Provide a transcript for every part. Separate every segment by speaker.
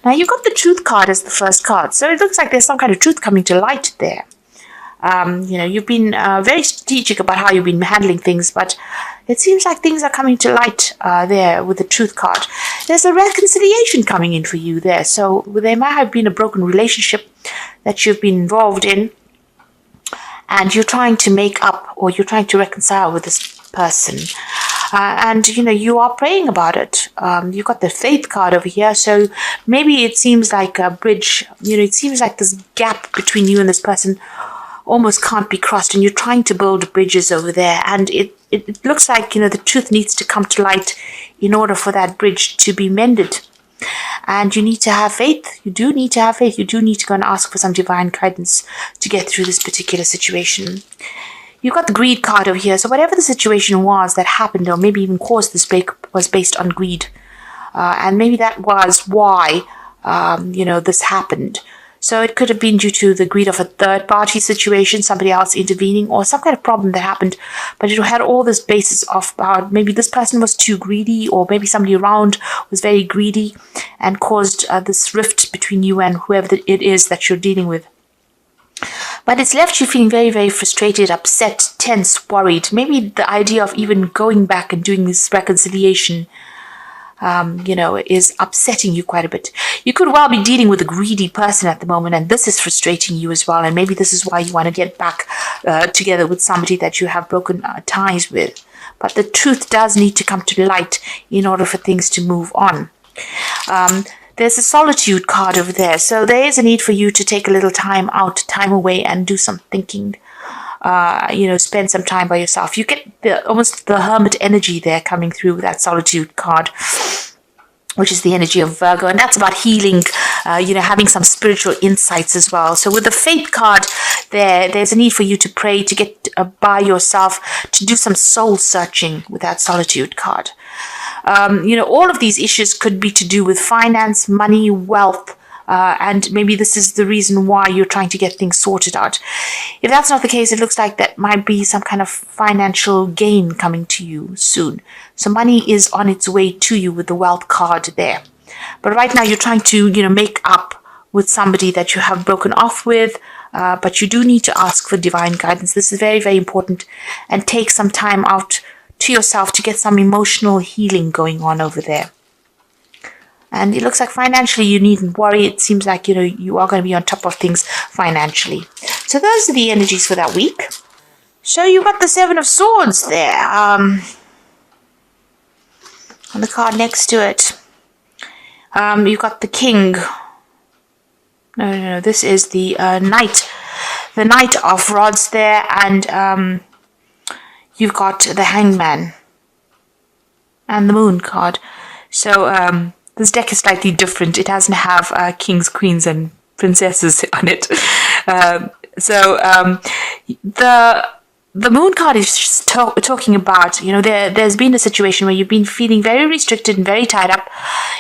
Speaker 1: Now, you've got the truth card as the first card. So it looks like there's some kind of truth coming to light there. You've been very strategic about how you've been handling things, but it seems like things are coming to light there with the truth card. There's a reconciliation coming in for you there. So there might have been a broken relationship that you've been involved in, and you're trying to make up, or you're trying to reconcile with this person. You are praying about it. You've got the faith card over here. So maybe it seems like a bridge. It seems like this gap between you and this person almost can't be crossed, and you're trying to build bridges over there. And it looks like, the truth needs to come to light in order for that bridge to be mended. And you need to have faith. You do need to have faith. You do need to go and ask for some divine guidance to get through this particular situation. You've got the greed card over here. So whatever the situation was that happened, or maybe even caused this break, was based on greed. And maybe that was why, this happened. So it could have been due to the greed of a third-party situation, somebody else intervening, or some kind of problem that happened. But it had all this basis of maybe this person was too greedy, or maybe somebody around was very greedy and caused this rift between you and whoever it is that you're dealing with. But it's left you feeling very, very frustrated, upset, tense, worried. Maybe the idea of even going back and doing this reconciliation is upsetting you quite a bit. You could well be dealing with a greedy person at the moment, and this is frustrating you as well. And maybe this is why you want to get back together with somebody that you have broken ties with. But the truth does need to come to light in order for things to move on. There's a solitude card over there. So there is a need for you to take a little time out, time away, and do some thinking. Spend some time by yourself. You get almost the hermit energy there coming through with that solitude card, which is the energy of Virgo, and that's about healing, having some spiritual insights as well. So with the faith card there's a need for you to pray, to get by yourself, to do some soul searching with that solitude card. All of these issues could be to do with finance, money, wealth, and maybe this is the reason why you're trying to get things sorted out. If that's not the case, it looks like that might be some kind of financial gain coming to you soon. So money is on its way to you with the wealth card there. But right now you're trying to, make up with somebody that you have broken off with, but you do need to ask for divine guidance. This is very, very important, and take some time out to yourself to get some emotional healing going on over there. And it looks like financially you needn't worry. It seems like, you are going to be on top of things financially. So those are the energies for that week. So you got the Seven of Swords there. On the card next to it. You got the King. No. This is the Knight. The Knight of Rods there. And you've got the Hangman. And the Moon card. So, this deck is slightly different. It doesn't have kings, queens, and princesses on it. The Moon card is talking about, there's been a situation where you've been feeling very restricted and very tied up.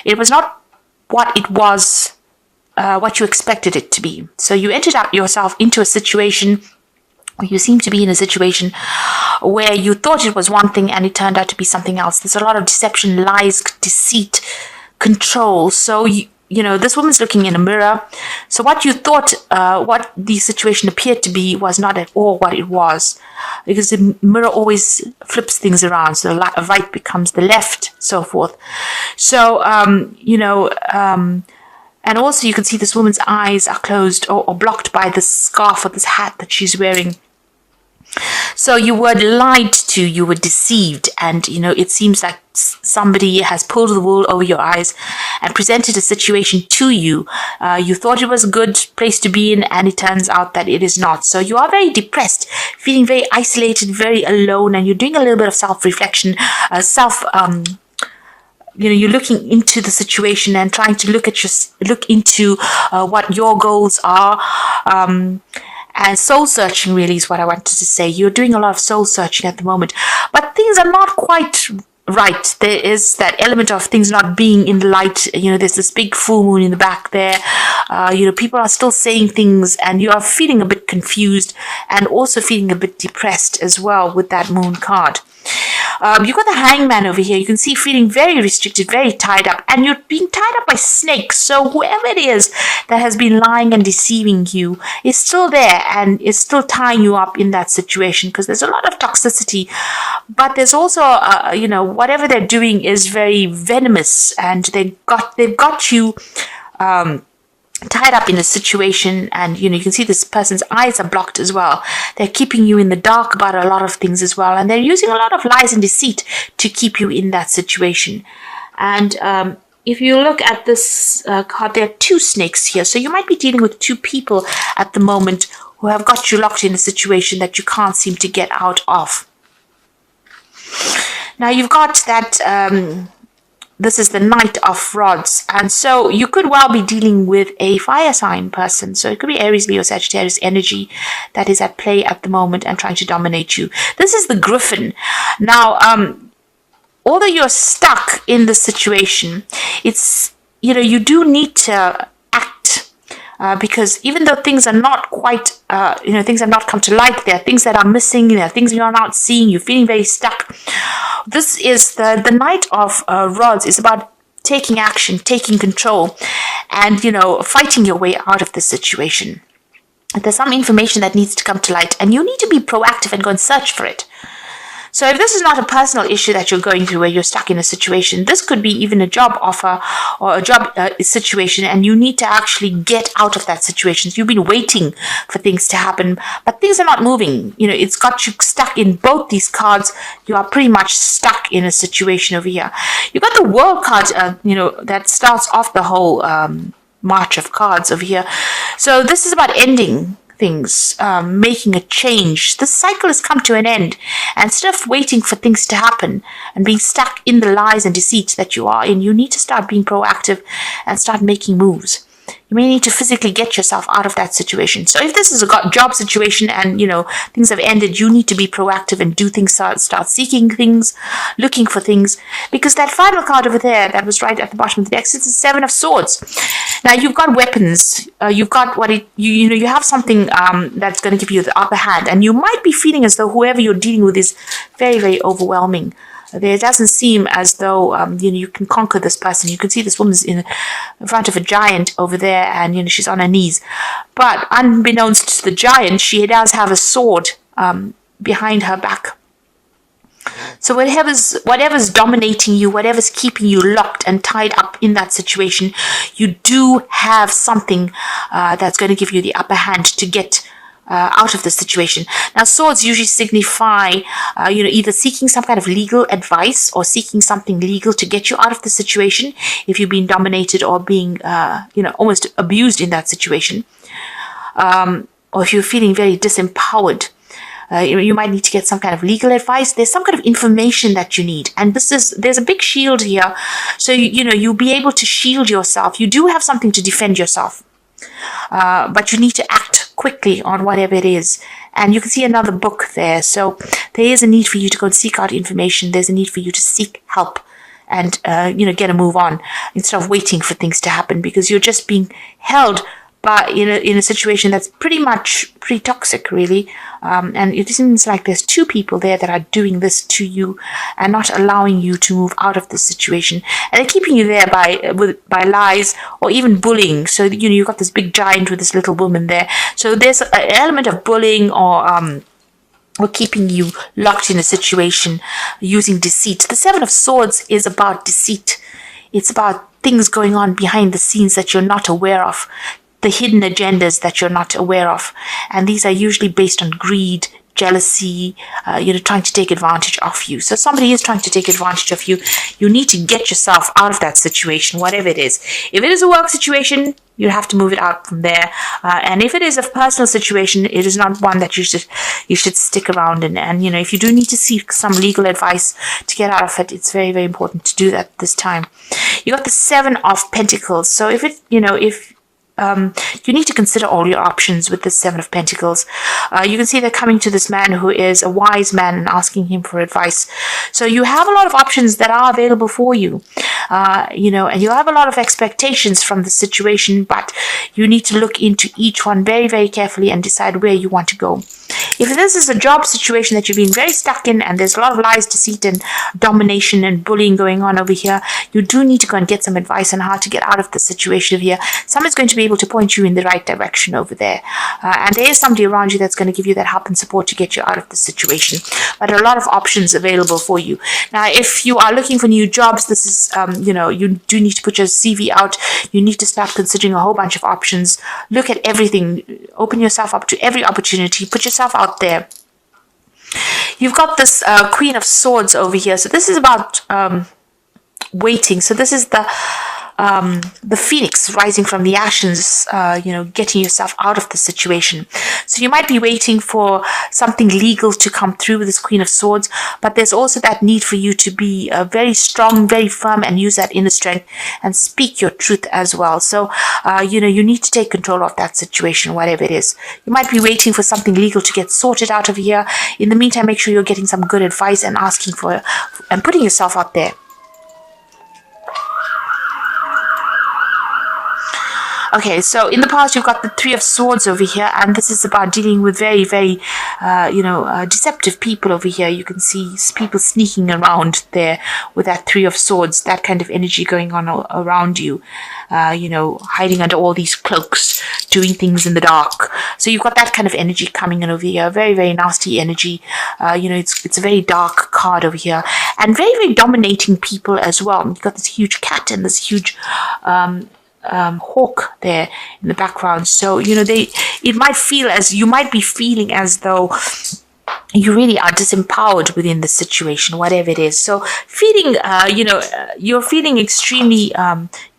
Speaker 1: It was not what it was, what you expected it to be. So you entered up yourself into a situation, or you seem to be in a situation where you thought it was one thing and it turned out to be something else. There's a lot of deception, lies, deceit, control. So this woman's looking in a mirror. So what you thought, what the situation appeared to be, was not at all what it was, because the mirror always flips things around. So the right becomes the left, so forth. So and also you can see this woman's eyes are closed or blocked by this scarf or this hat that she's wearing. So you were lied to, you were deceived, and it seems like somebody has pulled the wool over your eyes and presented a situation to you. You thought it was a good place to be in, and it turns out that it is not. So you are very depressed, feeling very isolated, very alone, and you're doing a little bit of self-reflection, you're looking into the situation and trying to look into what your goals are. And soul searching really is what I wanted to say. You're doing a lot of soul searching at the moment, but things are not quite right. There is that element of things not being in the light. There's this big full moon in the back there. People are still saying things, and you are feeling a bit confused and also feeling a bit depressed as well with that moon card. You've got the hangman over here. You can see feeling very restricted, very tied up, and you're being tied up by snakes. So whoever it is that has been lying and deceiving you is still there and is still tying you up in that situation, because there's a lot of toxicity. But there's also, whatever they're doing is very venomous, and they've got you tied up in a situation, and you can see this person's eyes are blocked as well. They're keeping you in the dark about a lot of things as well, and they're using a lot of lies and deceit to keep you in that situation. And if you look at this card, there are two snakes here, so you might be dealing with two people at the moment who have got you locked in a situation that you can't seem to get out of. Now you've got that this is the Knight of Rods, and so you could well be dealing with a fire sign person. So it could be Aries, Leo, Sagittarius energy that is at play at the moment and trying to dominate you. This is the Griffin. Now, although you're stuck in this situation, it's, you do need to act, because even though things are not quite, things have not come to light, there are things that are missing, there are things you're not seeing, you're feeling very stuck. This is the Knight of Rods is about taking action, taking control, and, fighting your way out of the situation. There's some information that needs to come to light, and you need to be proactive and go and search for it. So if this is not a personal issue that you're going through where you're stuck in a situation, this could be even a job offer or a job situation, and you need to actually get out of that situation. So you've been waiting for things to happen, but things are not moving. It's got you stuck in both these cards. You are pretty much stuck in a situation over here. You got the World card, that starts off the whole march of cards over here. So this is about ending things, making a change. This cycle has come to an end, and instead of waiting for things to happen and being stuck in the lies and deceit that you are in, you need to start being proactive and start making moves. You may need to physically get yourself out of that situation. So if this is a job situation and, things have ended, you need to be proactive and do things, start seeking things, looking for things, because that final card over there that was right at the bottom of the deck is the Seven of Swords. Now you've got weapons, you've got you have something that's going to give you the upper hand, and you might be feeling as though whoever you're dealing with is very, very overwhelming. There doesn't seem as though you can conquer this person. You can see this woman's in front of a giant over there, and she's on her knees. But unbeknownst to the giant, she does have a sword behind her back. So whatever's dominating you, whatever's keeping you locked and tied up in that situation, you do have something that's going to give you the upper hand to get out of the situation. Now, swords usually signify, either seeking some kind of legal advice or seeking something legal to get you out of the situation if you've been dominated or being, almost abused in that situation. Or if you're feeling very disempowered, you might need to get some kind of legal advice. There's some kind of information that you need. And there's a big shield here. So, you'll be able to shield yourself. You do have something to defend yourself. But you need to act quickly on whatever it is. And you can see another book there. So there is a need for you to go and seek out information. There's a need for you to seek help and, get a move on instead of waiting for things to happen, because you're just being held in a situation that's pretty toxic, really. And it seems like there's two people there that are doing this to you and not allowing you to move out of this situation. And they're keeping you there by lies or even bullying. So, you've got this big giant with this little woman there. So there's an element of bullying or keeping you locked in a situation using deceit. The Seven of Swords is about deceit. It's about things going on behind the scenes that you're not aware of. The hidden agendas that you're not aware of. And these are usually based on greed, jealousy, trying to take advantage of you. So somebody is trying to take advantage of you. You need to get yourself out of that situation, whatever it is. If it is a work situation, you have to move it out from there. And if it is a personal situation, it is not one that you should stick around in. And, if you do need to seek some legal advice to get out of it, it's very, very important to do that this time. You got the Seven of Pentacles. So if you need to consider all your options with the Seven of Pentacles. You can see they're coming to this man who is a wise man and asking him for advice. So you have a lot of options that are available for you, and you have a lot of expectations from the situation, but you need to look into each one very, very carefully and decide where you want to go. If this is a job situation that you've been very stuck in and there's a lot of lies, deceit, and domination and bullying going on over here, you do need to go and get some advice on how to get out of the situation over here. Someone's going to be able to point you in the right direction over there. And there is somebody around you that's going to give you that help and support to get you out of the situation. But there are a lot of options available for you. Now, if you are looking for new jobs, this is, you do need to put your CV out. You need to start considering a whole bunch of options. Look at everything. Open yourself up to every opportunity. Put yourself out there. You've got this Queen of Swords over here. So this is about waiting. So this is the phoenix rising from the ashes, getting yourself out of the situation. So you might be waiting for something legal to come through with this Queen of Swords, but there's also that need for you to be very strong, very firm, and use that inner strength and speak your truth as well. So, you need to take control of that situation, whatever it is. You might be waiting for something legal to get sorted out of here. In the meantime, make sure you're getting some good advice and asking for and putting yourself out there. Okay, so in the past, you've got the Three of Swords over here, and this is about dealing with very, very, deceptive people over here. You can see people sneaking around there with that Three of Swords, that kind of energy going on around you, hiding under all these cloaks, doing things in the dark. So you've got that kind of energy coming in over here, very, very nasty energy. It's a very dark card over here, and very, very dominating people as well. You've got this huge cat and this huge hawk there in the background. So it might feel as you might be feeling as though you really are disempowered within the situation, whatever it is. So feeling you're feeling extremely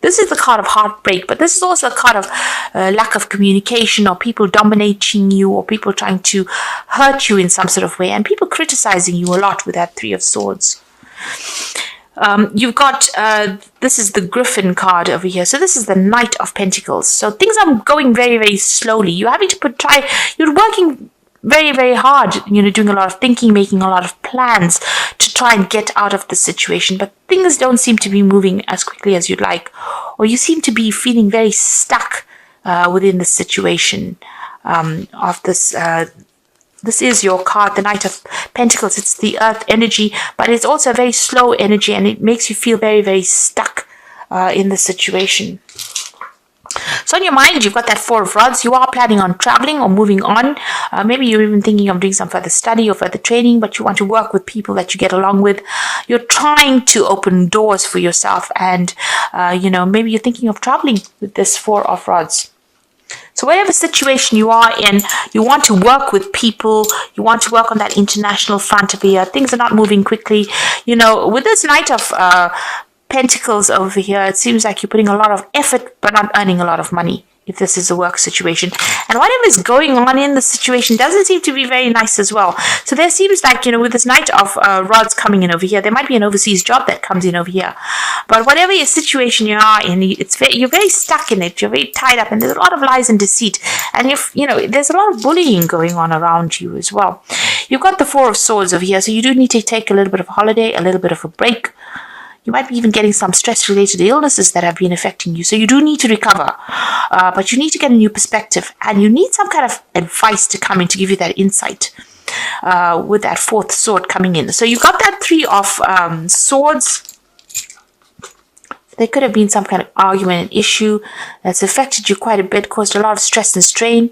Speaker 1: this is the card of heartbreak, but this is also a card of lack of communication, or people dominating you, or people trying to hurt you in some sort of way, and people criticizing you a lot with that Three of Swords. You've got, this is the Griffin card over here. So this is the Knight of Pentacles. So things are going very, very slowly. You're having to you're working very, very hard, doing a lot of thinking, making a lot of plans to try and get out of the situation. But things don't seem to be moving as quickly as you'd like. Or you seem to be feeling very stuck within the situation of this This is your card, the Knight of Pentacles. It's the earth energy, but it's also a very slow energy, and it makes you feel very, very stuck in the situation. So in your mind, you've got that Four of Rods. You are planning on traveling or moving on. Maybe you're even thinking of doing some further study or further training, but you want to work with people that you get along with. You're trying to open doors for yourself, and maybe you're thinking of traveling with this Four of Rods. So whatever situation you are in, you want to work with people, you want to work on that international front of here. Things are not moving quickly. With this Knight of Pentacles over here, it seems like you're putting a lot of effort but not earning a lot of money, if this is a work situation. And whatever is going on in the situation doesn't seem to be very nice as well. So there seems like, with this Knight of Rods coming in over here, there might be an overseas job that comes in over here. But whatever your situation you are in, you're very stuck in it. You're very tied up, and there's a lot of lies and deceit. And there's a lot of bullying going on around you as well. You've got the Four of Swords over here, so you do need to take a little bit of a holiday, a little bit of a break. You might be even getting some stress-related illnesses that have been affecting you. So you do need to recover. But you need to get a new perspective. And you need some kind of advice to come in to give you that insight with that fourth sword coming in. So you got that Three of Swords. There could have been some kind of argument and issue that's affected you quite a bit, caused a lot of stress and strain.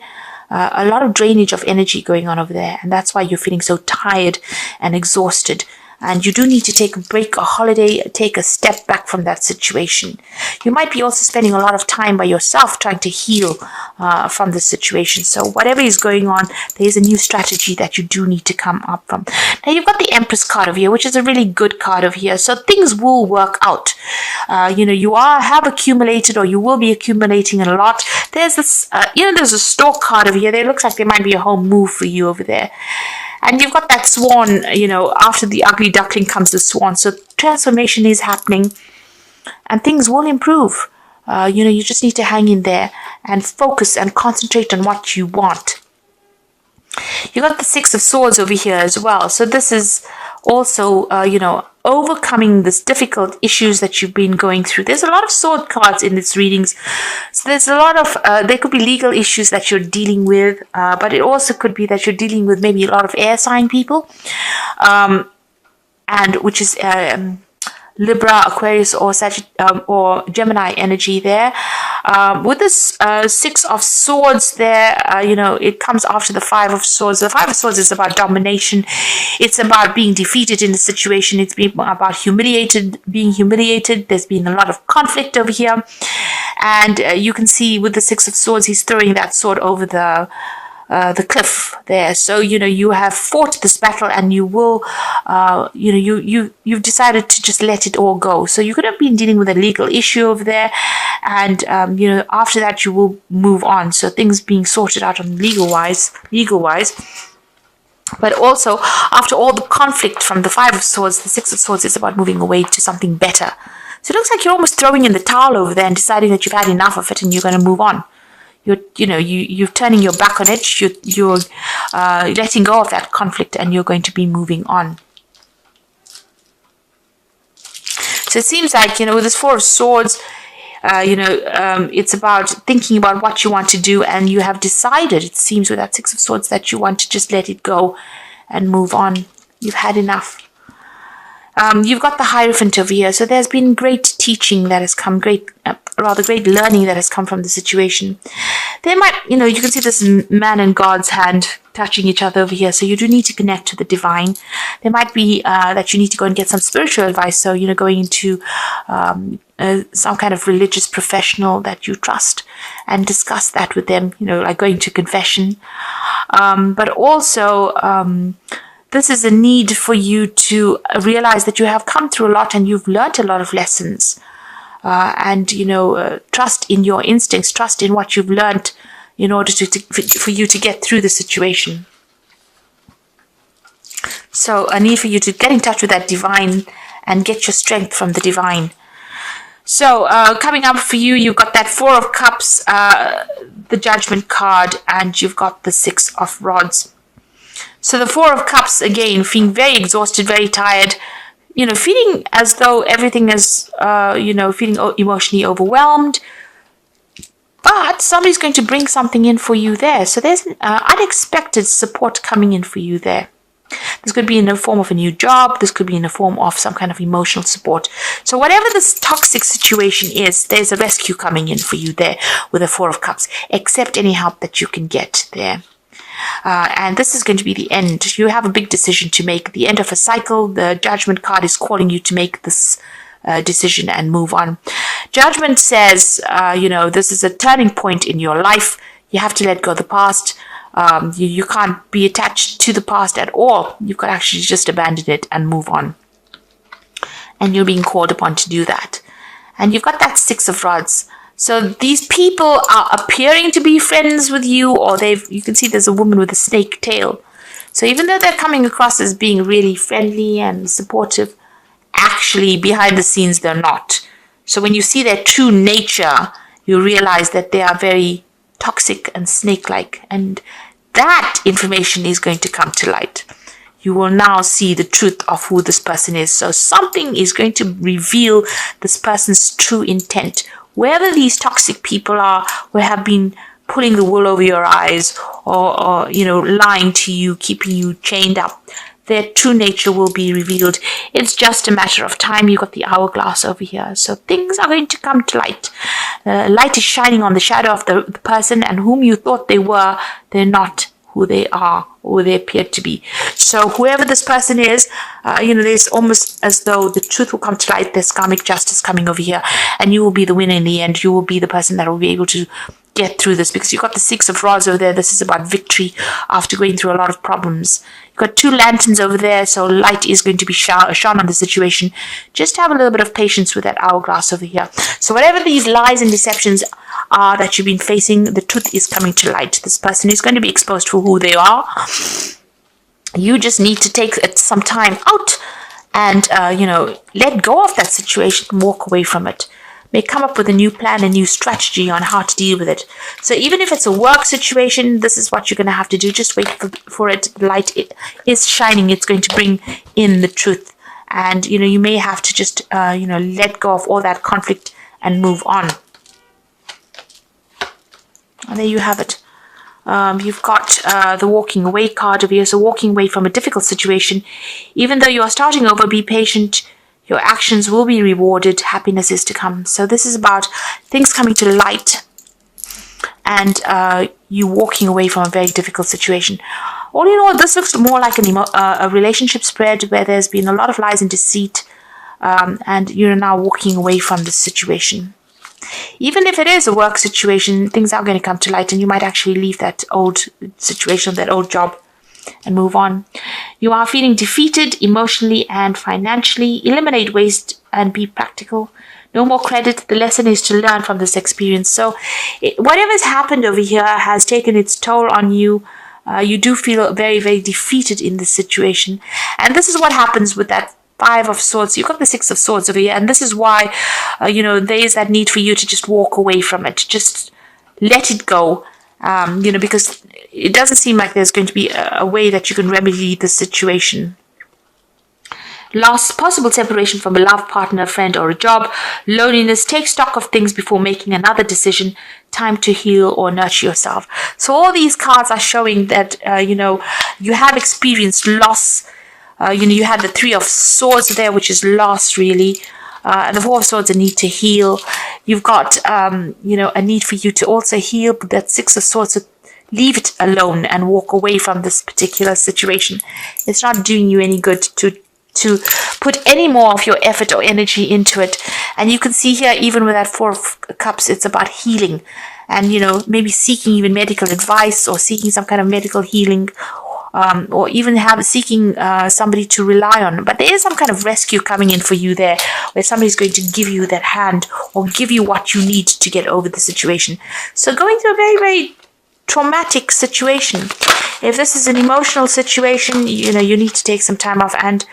Speaker 1: A lot of drainage of energy going on over there. And that's why you're feeling so tired and exhausted. And you do need to take a break, a holiday, take a step back from that situation. You might be also spending a lot of time by yourself trying to heal from the situation. So whatever is going on, there is a new strategy that you do need to come up from. Now you've got the Empress card over here, which is a really good card over here. So things will work out. You have accumulated, or you will be accumulating a lot. There's this, there's a Stork card over here. There looks like there might be a home move for you over there. And you've got that swan, after the ugly duckling comes the swan. So transformation is happening and things will improve. You just need to hang in there and focus and concentrate on what you want. You got the Six of Swords over here as well. So this is also, overcoming this difficult issues that you've been going through. There's a lot of sword cards in its readings. So there's a lot of, there could be legal issues that you're dealing with, but it also could be that you're dealing with maybe a lot of air sign people, and which is Libra, Aquarius, or Gemini energy there. With this Six of Swords there, it comes after the Five of Swords. The Five of Swords is about domination. It's about being defeated in a situation. It's about being humiliated. There's been a lot of conflict over here. And you can see with the Six of Swords, he's throwing that sword over the cliff there. So, you have fought this battle, and you will, you've decided to just let it all go. So you could have been dealing with a legal issue over there, and, after that you will move on. So things being sorted out on legal wise. But also, after all the conflict from the Five of Swords, the Six of Swords is about moving away to something better. So it looks like you're almost throwing in the towel over there and deciding that you've had enough of it and you're going to move on. You're turning your back on it. You're letting go of that conflict, and you're going to be moving on. So it seems like, with this Four of Swords, it's about thinking about what you want to do, and you have decided, it seems, with that Six of Swords, that you want to just let it go and move on. You've had enough. You've got the Hierophant over here. So there's been great teaching that has come, great learning that has come from the situation. There might, you can see this man and God's hand touching each other over here. So you do need to connect to the divine. There might be that you need to go and get some spiritual advice. So, going into some kind of religious professional that you trust and discuss that with them, like going to confession. But also, this is a need for you to realize that you have come through a lot and you've learned a lot of lessons. And trust in your instincts, trust in what you've learned in order for you to get through the situation. So a need for you to get in touch with that divine and get your strength from the divine. So coming up for you, you've got that Four of Cups, the Judgment card, and you've got the Six of Rods. So the Four of Cups, again, feeling very exhausted, very tired, feeling as though everything is, feeling emotionally overwhelmed. But somebody's going to bring something in for you there. So there's unexpected support coming in for you there. This could be in the form of a new job. This could be in the form of some kind of emotional support. So whatever this toxic situation is, there's a rescue coming in for you there with the Four of Cups. Accept any help that you can get there. And this is going to be the end. You have a big decision to make. The end of a cycle. The Judgment card is calling you to make this decision and move on. Judgment says, this is a turning point in your life. You have to let go of the past. You can't be attached to the past at all. You could actually just abandon it and move on. And you're being called upon to do that. And you've got that Six of Rods. So these people are appearing to be friends with you, or you can see there's a woman with a snake tail. So even though they're coming across as being really friendly and supportive, actually behind the scenes they're not. So when you see their true nature, you realize that they are very toxic and snake-like, and that information is going to come to light. You will now see the truth of who this person is. So something is going to reveal this person's true intent. Wherever these toxic people are, who have been pulling the wool over your eyes, or lying to you, keeping you chained up, their true nature will be revealed. It's just a matter of time. You've got the hourglass over here. So things are going to come to light. Light is shining on the shadow of the person, and whom you thought they were, they're not who they are or they appear to be. So whoever this person is, there's almost as though the truth will come to light. There's karmic justice coming over here, and you will be the winner in the end. You will be the person that will be able to get through this, because you've got the Six of Rods over there. This is about victory after going through a lot of problems. You've got two lanterns over there, so light is going to be shone on the situation. Just have a little bit of patience with that hourglass over here. So whatever these lies and deceptions are that you've been facing, the truth is coming to light. This person is going to be exposed for who they are. You just need to take some time out and, let go of that situation and walk away from it. may come up with a new plan, a new strategy on how to deal with it. So even if it's a work situation, this is what you're going to have to do. Just wait for it. The light is shining. It's going to bring in the truth. And, you may have to just, let go of all that conflict and move on. And there you have it. You've got the walking away card over here. So walking away from a difficult situation. Even though you are starting over, be patient. Your actions will be rewarded. Happiness is to come. So this is about things coming to light and you walking away from a very difficult situation. All in all, this looks more like a relationship spread where there's been a lot of lies and deceit, and you're now walking away from this situation. Even if it is a work situation, things are going to come to light and you might actually leave that old situation, that old job, and move on. You are feeling defeated emotionally and financially. Eliminate waste and be practical. No more credit. The lesson is to learn from this experience. So whatever's happened over here has taken its toll on you. You do feel very, very defeated in this situation. And this is what happens with that Five of Swords. You've got the Six of Swords over here. And this is why, there is that need for you to just walk away from it. Just let it go. Because it doesn't seem like there's going to be a way that you can remedy the situation. Loss, possible separation from a love partner, friend, or a job. Loneliness, take stock of things before making another decision. Time to heal or nurture yourself. So all these cards are showing that, you have experienced loss. You had the Three of Swords there, which is loss, really. And the Four of Swords, a need to heal. You've got, a need for you to also heal. But that Six of Swords, so leave it alone and walk away from this particular situation. It's not doing you any good to put any more of your effort or energy into it. And you can see here, even with that Four of Cups, it's about healing. And, maybe seeking even medical advice or seeking some kind of medical healing. Or even seeking somebody to rely on. But there is some kind of rescue coming in for you there, where somebody's going to give you that hand or give you what you need to get over the situation. So going through a very, very traumatic situation. If this is an emotional situation, you need to take some time off and,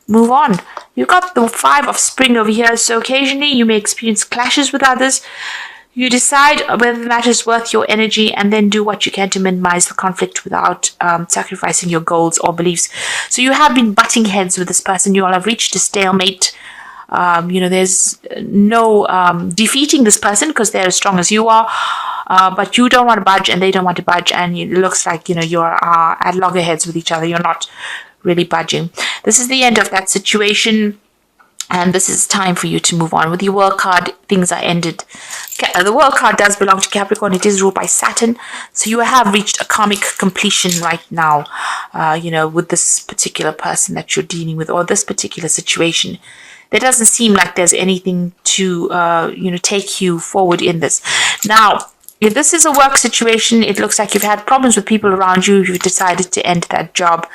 Speaker 1: move on. You've got the Five of Spring over here. So occasionally you may experience clashes with others. You decide whether the matter is worth your energy and then do what you can to minimize the conflict without sacrificing your goals or beliefs. So you have been butting heads with this person. You all have reached a stalemate. There's no defeating this person because they're as strong as you are. But you don't want to budge and they don't want to budge. And it looks like, you're at loggerheads with each other. You're not really budging. This is the end of that situation. And this is time for you to move on. With your World card, things are ended. The World card does belong to Capricorn. It is ruled by Saturn. So you have reached a karmic completion right now, with this particular person that you're dealing with or this particular situation. There doesn't seem like there's anything to, take you forward in this. Now, if this is a work situation, it looks like you've had problems with people around you. You've decided to end that job.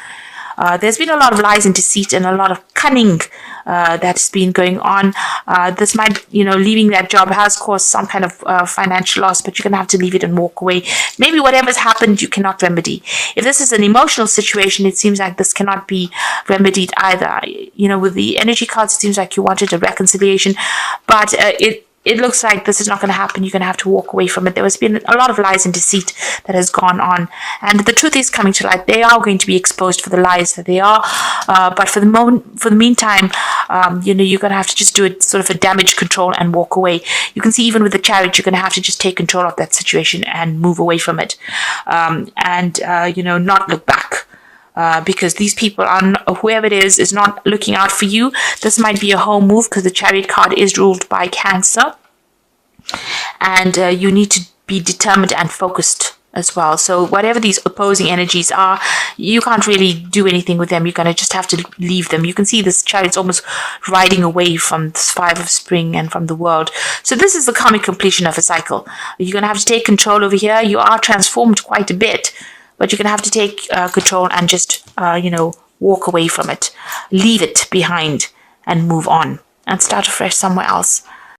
Speaker 1: There's been a lot of lies and deceit and a lot of cunning that's been going on. This might, leaving that job has caused some kind of financial loss, but you're going to have to leave it and walk away. Maybe whatever's happened, you cannot remedy. If this is an emotional situation, it seems like this cannot be remedied either. With the energy cards, it seems like you wanted a reconciliation, but it looks like this is not going to happen. You're going to have to walk away from it. There has been a lot of lies and deceit that has gone on. And the truth is coming to light. They are going to be exposed for the lies that they are. But for the meantime, you're going to have to just do it sort of a damage control and walk away. You can see even with the Chariot, you're going to have to just take control of that situation and move away from it. Not look back. Because these people whoever it is not looking out for you. This might be a home move because the Chariot card is ruled by Cancer. And you need to be determined and focused as well. So whatever these opposing energies are, you can't really do anything with them. You're going to just have to leave them. You can see this Chariot's almost riding away from this Five of Spring and from the world. So this is the karmic completion of a cycle. You're going to have to take control over here. You are transformed quite a bit. But you're going to have to take control and just, walk away from it. Leave it behind and move on and start afresh somewhere else.